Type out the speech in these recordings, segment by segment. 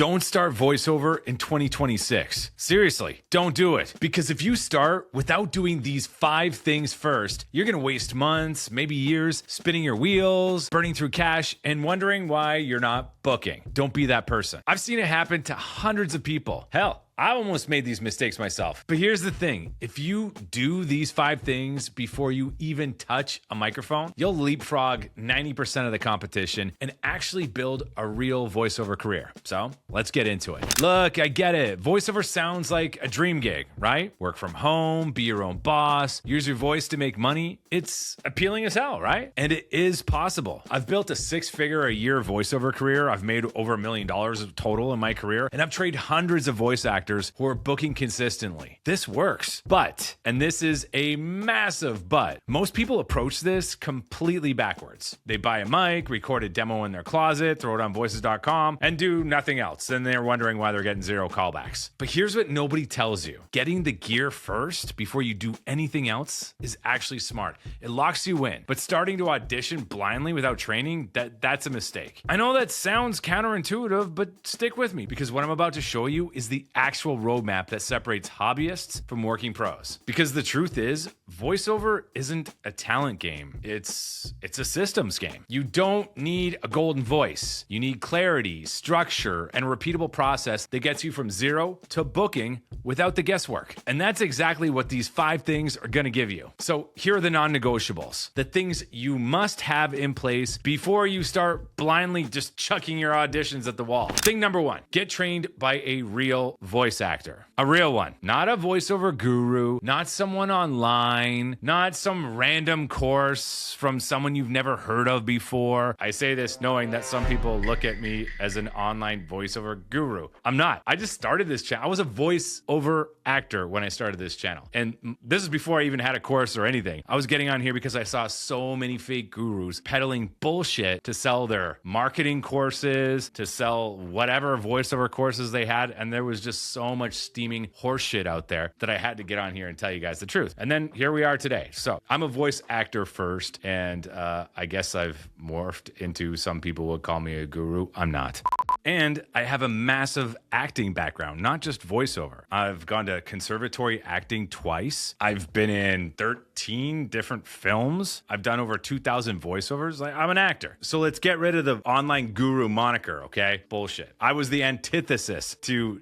Don't start voiceover in 2026. Seriously, don't do it. Because if you start without doing these 5 things first, you're going to waste months, maybe years, spinning your wheels, burning through cash, and wondering why you're not booking. Don't be that person. I've seen it happen to hundreds of people. Hell, I almost made these mistakes myself. But here's the thing. If you do these 5 things before you even touch a microphone, you'll leapfrog 90% of the competition and actually build a real voiceover career. So let's get into it. Look, I get it. Voiceover sounds like a dream gig, right? Work from home, be your own boss, use your voice to make money. It's appealing as hell, right? And it is possible. I've built a 6-figure a year voiceover career. I've made over $1 million total in my career, and I've trained hundreds of voice actors who are booking consistently. This works. But, and this is a massive but, most people approach this completely backwards. They buy a mic, record a demo in their closet, throw it on voices.com, and do nothing else. Then they're wondering why they're getting 0 callbacks. But here's what nobody tells you. Getting the gear first before you do anything else is actually smart. It locks you in. But starting to audition blindly without training, that's a mistake. I know that sounds counterintuitive, but stick with me because what I'm about to show you is the actual roadmap that separates hobbyists from working pros. Because the truth is, voiceover isn't a talent game. It's a systems game. You don't need a golden voice. You need clarity, structure, and a repeatable process that gets you from 0 to booking without the guesswork. And that's exactly what these 5 things are going to give you. So here are the non-negotiables. The things you must have in place before you start blindly just chucking your auditions at the wall. Thing number 1, get trained by a real voice actor. A real one. Not a voiceover guru, not someone online, not some random course from someone you've never heard of before. I say this knowing that some people look at me as an online voiceover guru. I'm not. I just started this channel. I was a voiceover actor when I started this channel. And this is before I even had a course or anything. I was getting on here because I saw so many fake gurus peddling bullshit to sell their marketing courses, to sell whatever voiceover courses they had. And there was just so much steaming horseshit out there that I had to get on here and tell you guys the truth. And then here we are today. So I'm a voice actor first, and I guess I've morphed into, some people would call me a guru. I'm not. And I have a massive acting background, not just voiceover. I've gone to conservatory acting twice. I've been in 13 different films. I've done over 2,000 voiceovers. I'm an actor. So let's get rid of the online guru moniker, okay? Bullshit. I was the antithesis to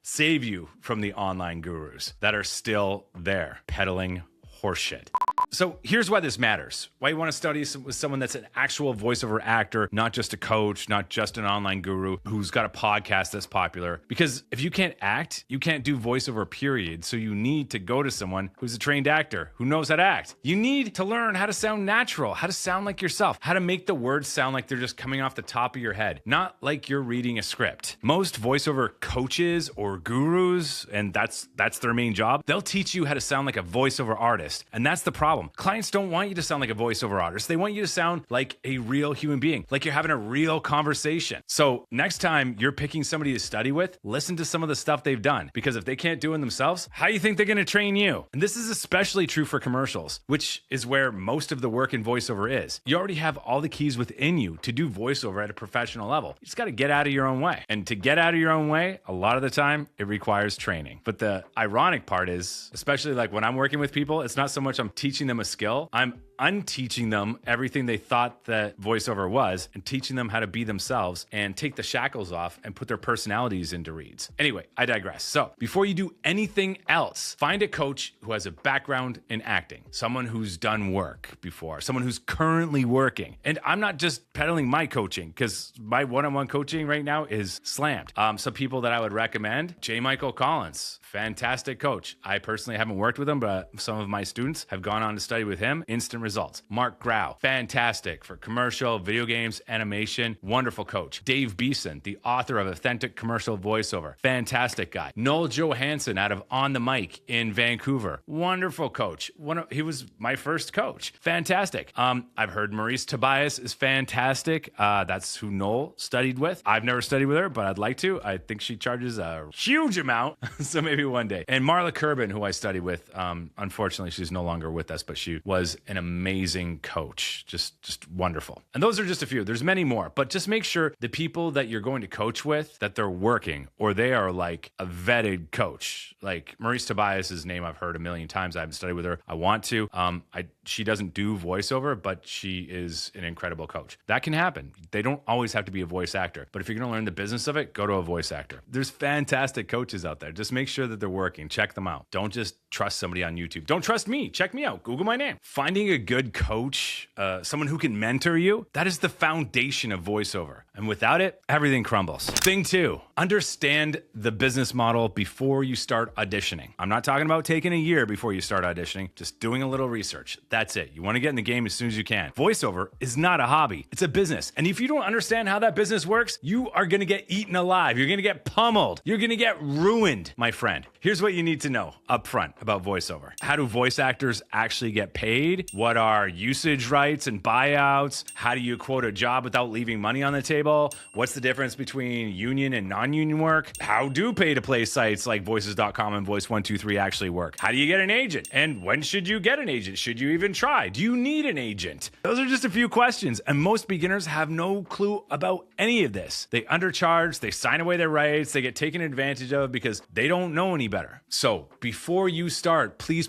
save you from the online gurus that are still there peddling horseshit. So here's why this matters. Why you want to study with someone that's an actual voiceover actor, not just a coach, not just an online guru who's got a podcast that's popular. Because if you can't act, you can't do voiceover, period. So you need to go to someone who's a trained actor, who knows how to act. You need to learn how to sound natural, how to sound like yourself, how to make the words sound like they're just coming off the top of your head, not like you're reading a script. Most voiceover coaches or gurus, and that's their main job, they'll teach you how to sound like a voiceover artist. And that's the problem. Clients don't want you to sound like a voiceover artist. They want you to sound like a real human being, like you're having a real conversation. So next time you're picking somebody to study with, listen to some of the stuff they've done. Because if they can't do it themselves, how do you think they're going to train you? And this is especially true for commercials, which is where most of the work in voiceover is. You already have all the keys within you to do voiceover at a professional level. You just got to get out of your own way. And to get out of your own way, a lot of the time, it requires training. But the ironic part is, especially like when I'm working with people, it's not so much I'm teaching them a skill, I'm unteaching them everything they thought that voiceover was and teaching them how to be themselves and take the shackles off and put their personalities into reads. Anyway, I digress. So before you do anything else, find a coach who has a background in acting, someone who's done work before, someone who's currently working. And I'm not just peddling my coaching because my one-on-one coaching right now is slammed. Some people that I would recommend, J. Michael Collins, fantastic coach. I personally haven't worked with him, but some of my students have gone on to study with him. Instant results. Mark Grau, fantastic for commercial, video games, animation, wonderful coach. Dave Beeson, the author of Authentic Commercial Voiceover, fantastic guy. Noel Johansson out of On the Mic in Vancouver, wonderful coach. He was my first coach, fantastic. I've heard Maurice Tobias is fantastic. That's who Noel studied with. I've never studied with her, but I'd like to. I think she charges a huge amount, so maybe one day. And Marla Curbin, who I studied with, unfortunately, she's no longer with us, but she was an amazing coach. Just wonderful. And those are just a few. There's many more, but just make sure the people that you're going to coach with, that they're working, or they are like a vetted coach. Like Maurice Tobias's name I've heard a million times. I haven't studied with her. I want to. She doesn't do voiceover, but she is an incredible coach. That can happen. They don't always have to be a voice actor, but if you're going to learn the business of it, go to a voice actor. There's fantastic coaches out there. Just make sure that they're working. Check them out. Don't just trust somebody on YouTube. Don't trust me. Check me out. Google my name. Finding a good coach, someone who can mentor you, that is the foundation of voiceover. And without it, everything crumbles. Thing 2, understand the business model before you start auditioning. I'm not talking about taking a year before you start auditioning, just doing a little research. That's it. You want to get in the game as soon as you can. Voiceover is not a hobby. It's a business. And if you don't understand how that business works, you are going to get eaten alive. You're going to get pummeled. You're going to get ruined, my friend. Here's what you need to know up front about voiceover. How do voice actors actually get paid? What are usage rights and buyouts? How do you quote a job without leaving money on the table? What's the difference between union and non-union work? How do pay-to-play sites like voices.com and Voice123 actually work? How do you get an agent? And when should you get an agent? Should you even try? Do you need an agent? Those are just a few questions, and most beginners have no clue about any of this. They undercharge, they sign away their rights, they get taken advantage of because they don't know any better. So before you start, please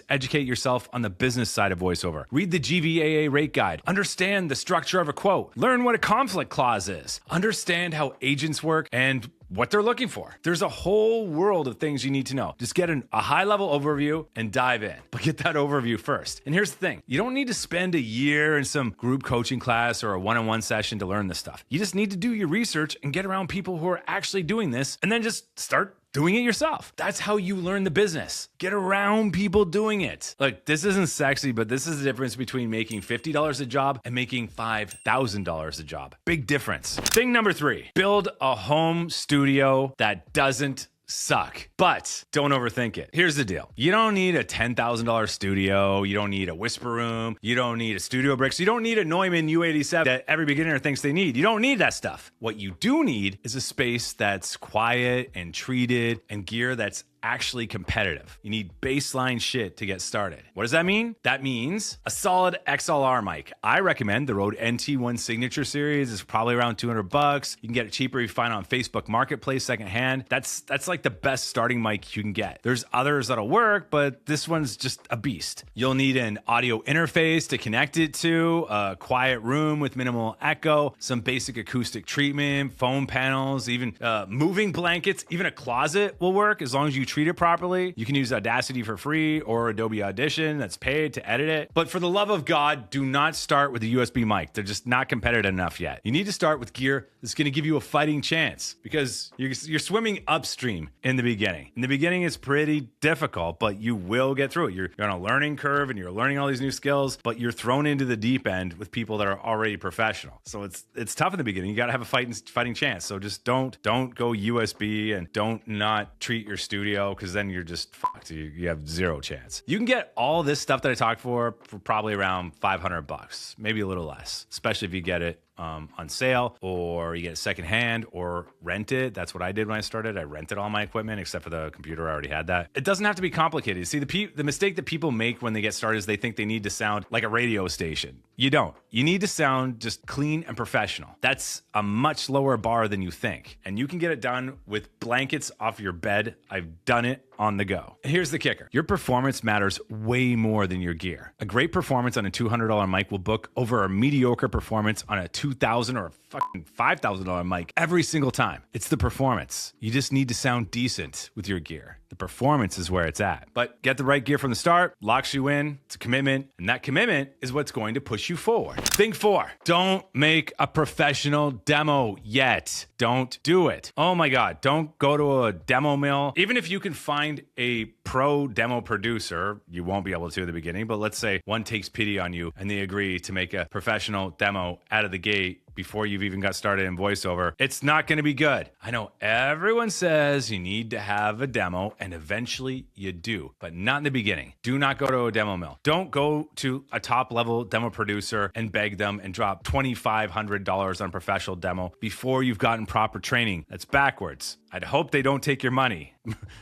educate yourself on the business side of voiceover. Read the GVAA rate guide. Understand the structure of a quote. Learn what a conflict clause is. Understand how agents work and what they're looking for. There's a whole world of things you need to know. Just get a high-level overview and dive in. But get that overview first. And here's the thing. You don't need to spend a year in some group coaching class or a one-on-one session to learn this stuff. You just need to do your research and get around people who are actually doing this, and then just start doing it yourself. That's how you learn the business. Get around people doing it. Look, this isn't sexy, but this is the difference between making $50 a job and making $5,000 a job. Big difference. Thing number 3, build a home studio that doesn't suck, but don't overthink it. Here's the deal. You don't need a $10,000 studio. You don't need a whisper room. You don't need a studio bricks. You don't need a Neumann U87 that every beginner thinks they need. You don't need that stuff. What you do need is a space that's quiet and treated and gear that's actually competitive. You need baseline shit to get started. What does that mean? That means a solid XLR mic. I recommend the Rode NT1 Signature Series. It's probably around $200. You can get it cheaper if you find it on Facebook Marketplace secondhand. That's like the best starting mic you can get. There's others that'll work, but this one's just a beast. You'll need an audio interface to connect it to, a quiet room with minimal echo, some basic acoustic treatment, foam panels, even moving blankets, even a closet will work as long as you treat it properly. You can use Audacity for free or Adobe Audition that's paid to edit it. But for the love of God, do not start with a USB mic. They're just not competitive enough yet. You need to start with gear that's going to give you a fighting chance because you're swimming upstream in the beginning. In the beginning, it's pretty difficult, but you will get through it. You're on a learning curve and you're learning all these new skills, but you're thrown into the deep end with people that are already professional. So it's tough in the beginning. You got to have a fighting chance. So just don't go USB and don't not treat your studio, because then you're just fucked. You have zero chance. You can get all this stuff that I talked for probably around $500, maybe a little less, especially if you get it on sale or you get it secondhand or rent it. That's what I did when I started. I rented all my equipment except for the computer. I already had that. It doesn't have to be complicated. See, the mistake that people make when they get started is they think they need to sound like a radio station. You don't. You need to sound just clean and professional. That's a much lower bar than you think. And you can get it done with blankets off your bed. I've done it on the go. And here's the kicker. Your performance matters way more than your gear. A great performance on a $200 mic will book over a mediocre performance on a $2,000 or a fucking $5,000 mic every single time. It's the performance. You just need to sound decent with your gear. The performance is where it's at. But get the right gear from the start, locks you in. It's a commitment, and that commitment is what's going to push you forward. Thing 4, don't make a professional demo yet. Don't do it. Oh my God, don't go to a demo mill. Even if you can find a pro demo producer, you won't be able to at the beginning, but let's say one takes pity on you and they agree to make a professional demo out of the gate before you've even got started in voiceover. It's not going to be good. I know everyone says you need to have a demo, and eventually you do, but not in the beginning. Do not go to a demo mill. Don't go to a top level demo producer and beg them and drop $2,500 on professional demo before you've gotten proper training. That's backwards. I'd hope they don't take your money,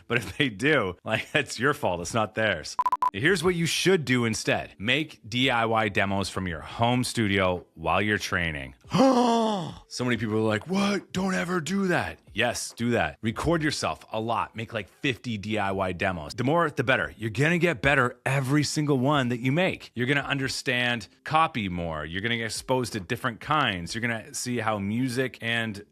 but if they do, that's your fault. It's not theirs. Here's what you should do instead. Make DIY demos from your home studio while you're training. So many people are like, what? Don't ever do that. Yes, do that. Record yourself a lot. Make like 50 DIY demos. The more, the better. You're going to get better every single one that you make. You're going to understand copy more. You're going to get exposed to different kinds. You're going to see how music and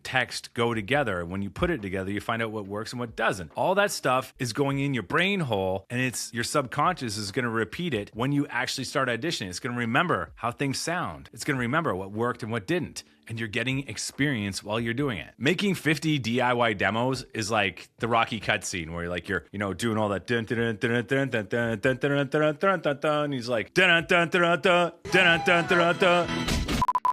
text go together. When you put it together, you find out what works and what doesn't. All that stuff is going in your brain hole, and it's your subconscious is going to repeat it when you actually start auditioning. It's going to remember how things sound. It's going to remember what worked and what didn't. And you're getting experience while you're doing it. Making 50 DIY demos is like the Rocky cutscene where you're doing all that dun dun dun dun dun dun dun dun dun dun dun dun, and he's like dun dun dun dun dun dun dun dun.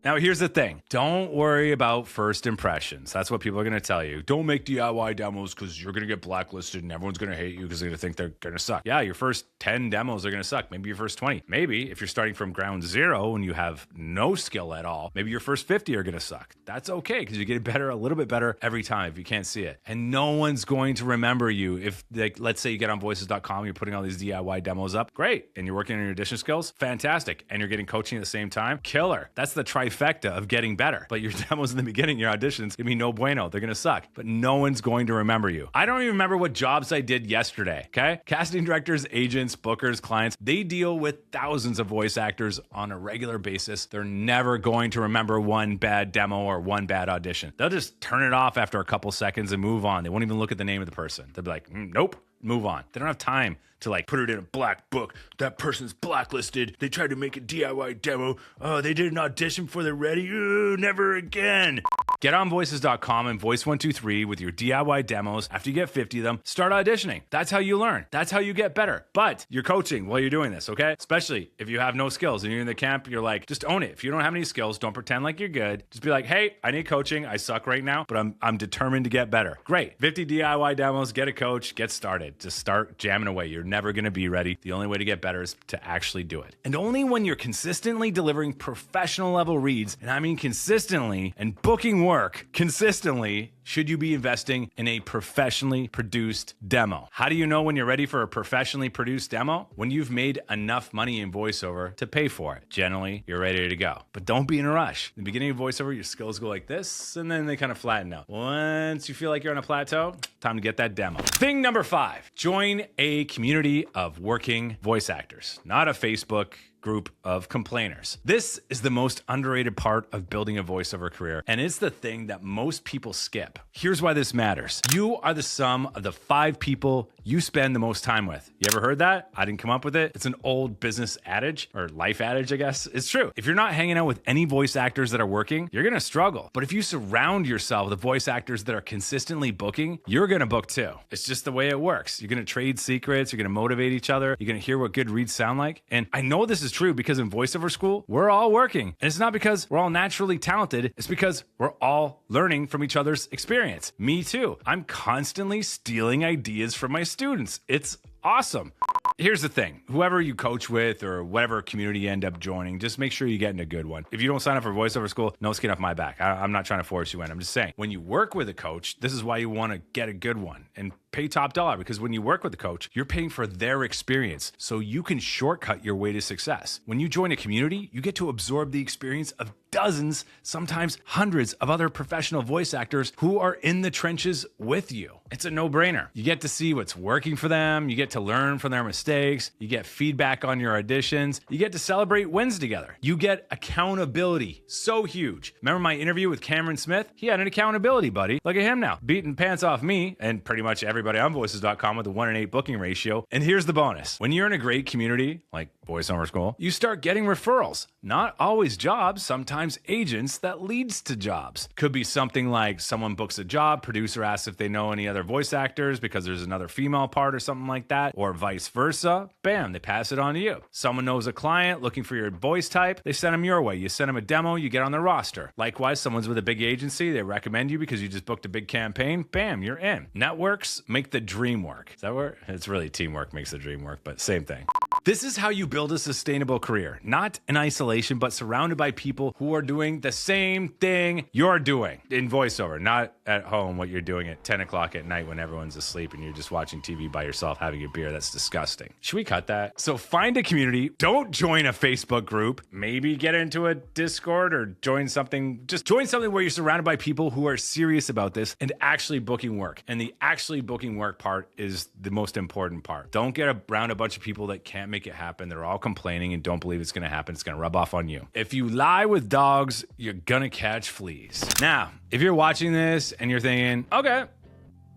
Now, here's the thing. Don't worry about first impressions. That's what people are going to tell you. Don't make DIY demos because you're going to get blacklisted and everyone's going to hate you because they're going to think they're going to suck. Yeah, your first 10 demos are going to suck. Maybe your first 20. Maybe if you're starting from ground zero and you have no skill at all, maybe your first 50 are going to suck. That's okay because you get better, a little bit better every time if you can't see it. And no one's going to remember you. If, let's say you get on voices.com, you're putting all these DIY demos up. Great. And you're working on your audition skills. Fantastic. And you're getting coaching at the same time. Killer. That's the trifecta of getting better. But your demos in the beginning, your auditions, gonna be no bueno. They're gonna suck. But no one's going to remember you. I don't even remember what jobs I did yesterday, okay? Casting directors, agents, bookers, clients, they deal with thousands of voice actors on a regular basis. They're never going to remember one bad demo or one bad audition. They'll just turn it off after a couple seconds and move on. They won't even look at the name of the person. They'll be like, nope. Move on. They don't have time to put it in a black book. That person's blacklisted. They tried to make a DIY demo. Oh, they did an audition before they're ready. Ooh, never again. Get on voices.com and voice123 with your DIY demos. After you get 50 of them, start auditioning. That's how you learn. That's how you get better. But you're coaching while you're doing this, okay? Especially if you have no skills and you're in the camp, you're like, just own it. If you don't have any skills, don't pretend like you're good. Just be like, hey, I need coaching. I suck right now, but I'm determined to get better. Great. 50 DIY demos, get a coach, get started. Just start jamming away. You're never going to be ready. The only way to get better is to actually do it. And only when you're consistently delivering professional level reads, and I mean consistently, and booking work consistently, should you be investing in a professionally produced demo. How do you know when you're ready for a professionally produced demo? When you've made enough money in voiceover to pay for it. Generally, you're ready to go. But don't be in a rush. In the beginning of voiceover, your skills go like this, and then they kind of flatten out. Once you feel like you're on a plateau, time to get that demo. Thing number 5, join a community of working voice actors, not a Facebook group of complainers. This is the most underrated part of building a voiceover career, and it's the thing that most people skip. Here's why this matters. You are the sum of the 5 people you spend the most time with. You ever heard that? I didn't come up with it. It's an old business adage, or life adage, I guess. It's true. If you're not hanging out with any voice actors that are working, you're gonna struggle. But if you surround yourself with voice actors that are consistently booking, you're gonna book too. It's just the way it works. You're gonna trade secrets, you're gonna motivate each other, you're gonna hear what good reads sound like. And I know this is true because in VoiceOver School, we're all working. And it's not because we're all naturally talented, it's because we're all learning from each other's experience. Me too. I'm constantly stealing ideas from my students. It's awesome. Here's the thing. Whoever you coach with or whatever community you end up joining, just make sure you get in a good one. If you don't sign up for VoiceOver School, no skin off my back. I'm not trying to force you in. I'm just saying, when you work with a coach, this is why you want to get a good one and pay top dollar, because when you work with a coach, you're paying for their experience so you can shortcut your way to success. When you join a community, you get to absorb the experience of dozens, sometimes hundreds of other professional voice actors who are in the trenches with you. It's a no-brainer. You get to see what's working for them. You get to learn from their mistakes. You get feedback on your auditions. You get to celebrate wins together. You get accountability. So huge. Remember my interview with Cameron Smith? He had an accountability buddy. Look at him now, beating pants off me and pretty much everybody on voices.com with a 1-in-8 booking ratio. And here's the bonus. When you're in a great community, like VoiceOver School, you start getting referrals. Not always jobs, sometimes agents that leads to jobs. Could be something like someone books a job, producer asks if they know any other voice actors because there's another female part or something like that, or vice versa. Bam, they pass it on to you. Someone knows a client looking for your voice type, they send them your way. You send them a demo, you get on their roster. Likewise, someone's with a big agency, they recommend you because you just booked a big campaign, bam, you're in. Networks make the dream work. Is that where? It's really teamwork makes the dream work, but same thing. This is how you build a sustainable career, not in isolation, but surrounded by people who are doing the same thing you're doing in voiceover, not at home, what you're doing at 10 o'clock at night when everyone's asleep and you're just watching TV by yourself having a beer. That's disgusting. Should we cut that? So find a community. Don't join a Facebook group. Maybe get into a Discord or join something. Just join something where you're surrounded by people who are serious about this and actually booking work. And the actually booking work part is the most important part. Don't get around a bunch of people that can't make it happen. They're all complaining and don't believe it's going to happen. It's going to rub off on you. If you lie with dogs, you're going to catch fleas. Now, if you're watching this and you're thinking, okay,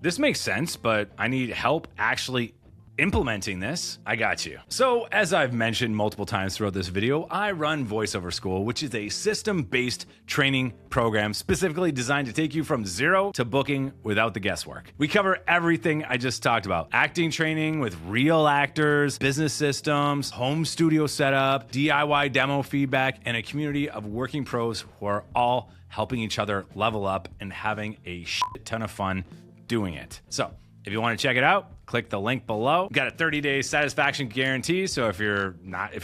this makes sense, but I need help actually implementing this, I got you. So as I've mentioned multiple times throughout this video, I run VoiceOver School, which is a system-based training program specifically designed to take you from zero to booking without the guesswork. We cover everything I just talked about. Acting training with real actors, business systems, home studio setup, DIY demo feedback, and a community of working pros who are all helping each other level up and having a shit ton of fun doing it. So if you want to check it out, click the link below. We've got a 30-day satisfaction guarantee. So if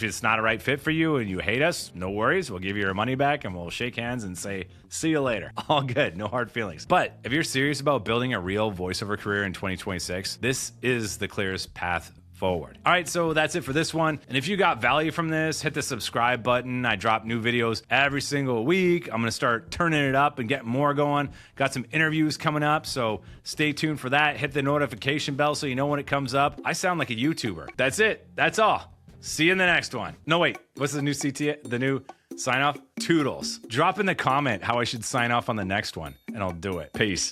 it's not a right fit for you and you hate us, no worries. We'll give you your money back and we'll shake hands and say, see you later. All good, no hard feelings. But if you're serious about building a real voiceover career in 2026, this is the clearest path forward. All right, so that's it for this one. And if you got value from this, hit the subscribe button. I drop new videos every single week. I'm gonna start turning it up and getting more going. Got some interviews coming up, so stay tuned for that. Hit the notification bell so you know when it comes up. I sound like a YouTuber. That's it, that's all. See you in the next one. No, wait, what's the new the new sign off? Toodles. Drop in the comment how I should sign off on the next one and I'll do it. Peace.